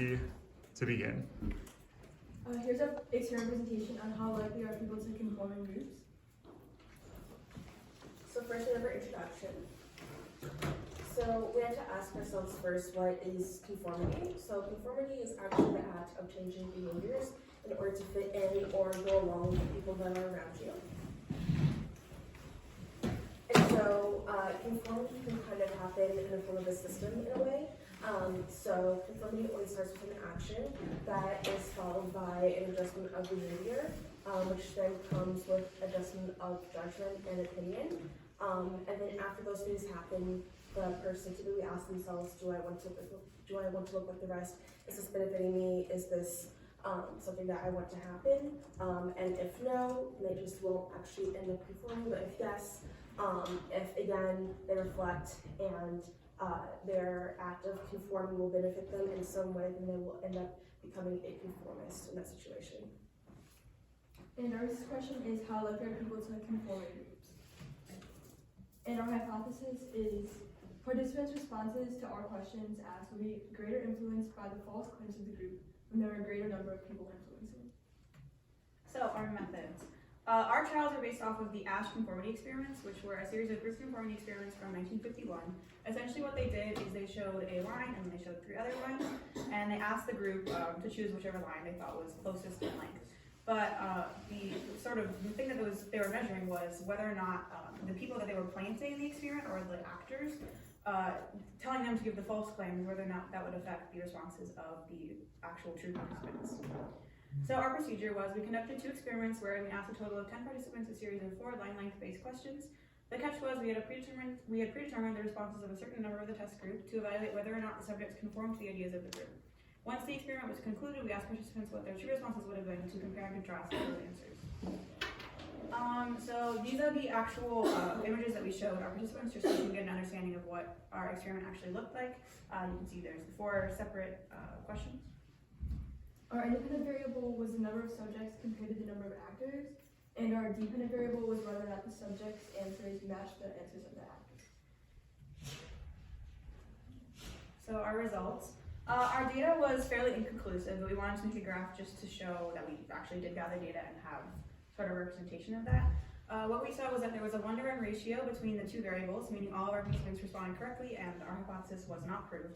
to begin. Here's our experiment presentation on how likely are people to conform in groups. So first we have our introduction. So we have to ask ourselves first, what is conformity? So conformity is actually the act of changing behaviors in order to fit in or go along with the people that are around you. And so conformity can kind of happen in the form of a system in a way. So conformity always starts with an action that is followed by an adjustment of behavior, which then comes with adjustment of judgment and opinion. And then after those things happen, the person typically asks themselves, do I want to look like the rest? Is this benefiting me? Is this something that I want to happen? And if no, they just won't actually end up conforming. But if yes, if again they reflect and their act of conforming will benefit them in some way, then they will end up becoming a conformist in that situation. And our next question is, how likely are people to conform in groups? And our hypothesis is participants' responses to our questions asked will be greater influenced by the false claims of the group when there are a greater number of people influencing. So our methods. Our trials are based off of the ASH conformity experiments, which were a series of group conformity experiments from 1951. Essentially what they did is they showed a line and then they showed 3 other lines, and they asked the group to choose whichever line they thought was closest in length. But the thing that they were measuring was whether or not the people that they were planting in the experiment, or the actors, telling them to give the false claims, whether or not that would affect the responses of the actual true participants. So our procedure was we conducted 2 experiments where we asked a total of 10 participants a series of 4 line length based questions. The catch was we had predetermined the responses of a certain number of the test group to evaluate whether or not the subjects conformed to the ideas of the group. Once the experiment was concluded, we asked participants what their true responses would have been to compare and contrast those answers. So these are the actual images that we showed our participants, just so you can get an understanding of what our experiment actually looked like. You can see there's 4 separate questions. Our independent variable was the number of subjects compared to the number of actors, and our dependent variable was whether or not the subjects' answers matched the answers of the actors. So our results. Our data was fairly inconclusive, but we wanted to make a graph just to show that we actually did gather data and have sort of representation of that. What we saw was that there was a 1-to-1 ratio between the 2 variables, meaning all of our participants responded correctly and our hypothesis was not proved.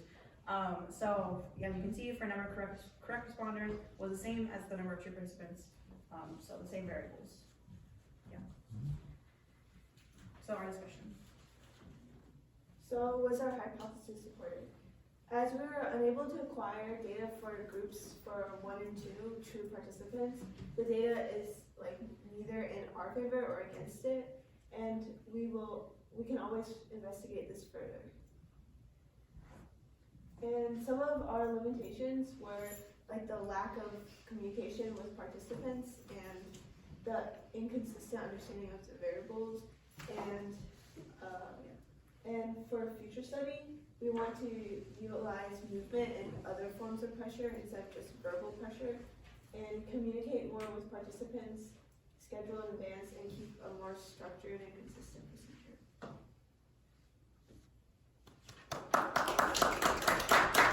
So yeah, you can see for number of correct responders was the same as the number of true participants, so the same variables. Yeah. So our discussion. So was our hypothesis supported? As we were unable to acquire data for groups for 1 and 2 true participants, the data is neither in our favor or against it, and we can always investigate this further. And some of our limitations were the lack of communication with participants and the inconsistent understanding of the variables. And for future study, we want to utilize movement and other forms of pressure instead of just verbal pressure, and communicate more with participants, schedule in advance, and keep a more structured and consistent procedure.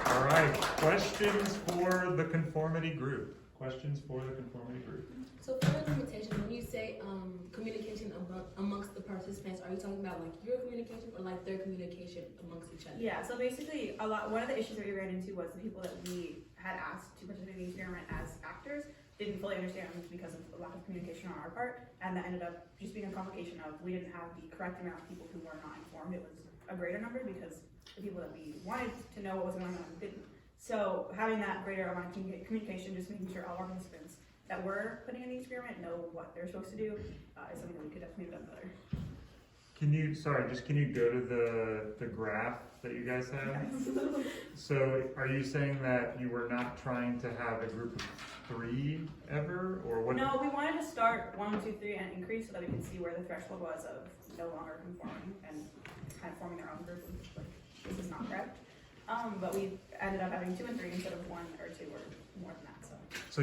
All right, questions for the conformity group. Questions for the conformity group. So for the limitation, when you say communication amongst the participants, are you talking about your communication or their communication amongst each other? Yeah, so basically one of the issues that we ran into was the people that we had asked to participate in the experiment as actors didn't fully understand because of a lack of communication on our part, and that ended up just being a complication of we didn't have the correct amount of people who were not informed. It was a greater number because the people that we wanted to know what was going on didn't. So having that greater amount of communication, just making sure all our participants that we're putting in the experiment know what they're supposed to do is something that we could definitely have done better. Can you go to the graph that you guys have? Yes. So are you saying that you were not trying to have a group of 3 ever, or what? No, we wanted to start 1, 2, 3 and increase so that we could see where the threshold was of no longer conforming and kind of forming their own group. This is not correct. But we ended up having 2 and 3 instead of 1 or 2 or more than that. So. So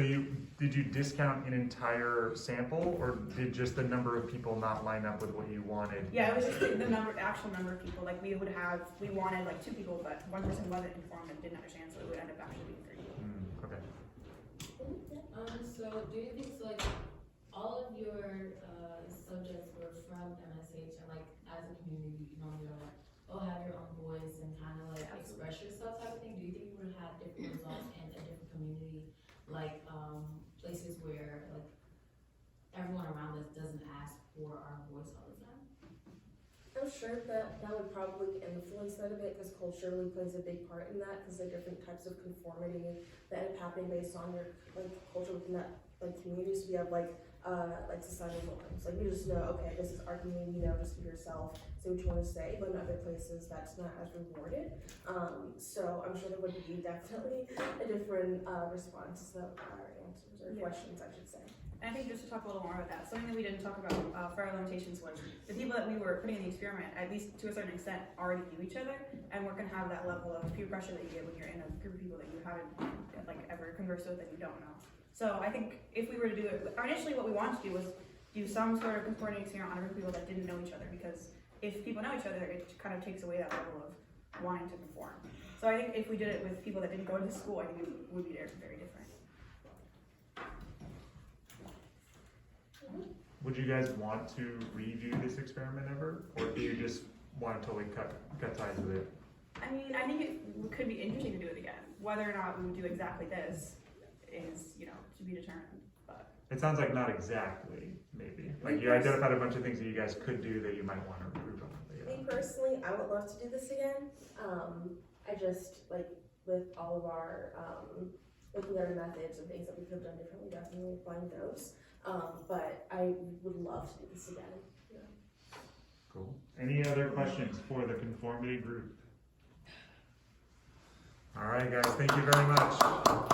did you discount an entire sample, or did just the number of people not line up with what you wanted? Yeah, it was just the actual number of people. Like we wanted like 2 people, but one person wasn't informed and didn't understand, so it would end up actually being 3. Okay. So do you think so, like all of your subjects were from MSH, and like as a community, you know, you're like, oh, have your own voice and kind of like express yourself type of thing? Do you think you would have different results in a different community, like places where like everyone around us doesn't ask for our voice all the time? I'm sure that would probably influence that a bit, because culture really plays a big part in that, because there are different types of conformity that end up happening based on your like culture within that like communities. We have like societal norms. Like you just know, okay, this is our community, you know, just be yourself, say what you want to say, but in other places that's not as rewarded. So I'm sure there would be definitely a different response to our answers or questions, I should say. And I think just to talk a little more about that, something that we didn't talk about for our limitations was the people that we were putting in the experiment, at least to a certain extent, already knew each other, and we're gonna have that level of peer pressure that you get when you're in a group of people that you haven't like ever conversed with and you don't know. So I think if we were to do it, initially what we wanted to do was do some sort of conformity experiment on a group of people that didn't know each other, because if people know each other, it kind of takes away that level of wanting to conform. So I think if we did it with people that didn't go to the school, I think it would be very different. Would you guys want to redo this experiment ever, or do you just want to totally cut ties with it? I mean, I think it could be interesting to do it again. Whether or not we would do exactly this is, you know, to be determined. But It sounds like not exactly, maybe. Like you identified a bunch of things that you guys could do that you might want to improve on. Me personally, I would love to do this again. I just, like, with all of our, looking at our methods and things that we could have done differently, definitely applying those. But I would love to do this again. Yeah. Cool. Any other questions for the conformity group? All right, guys, thank you very much.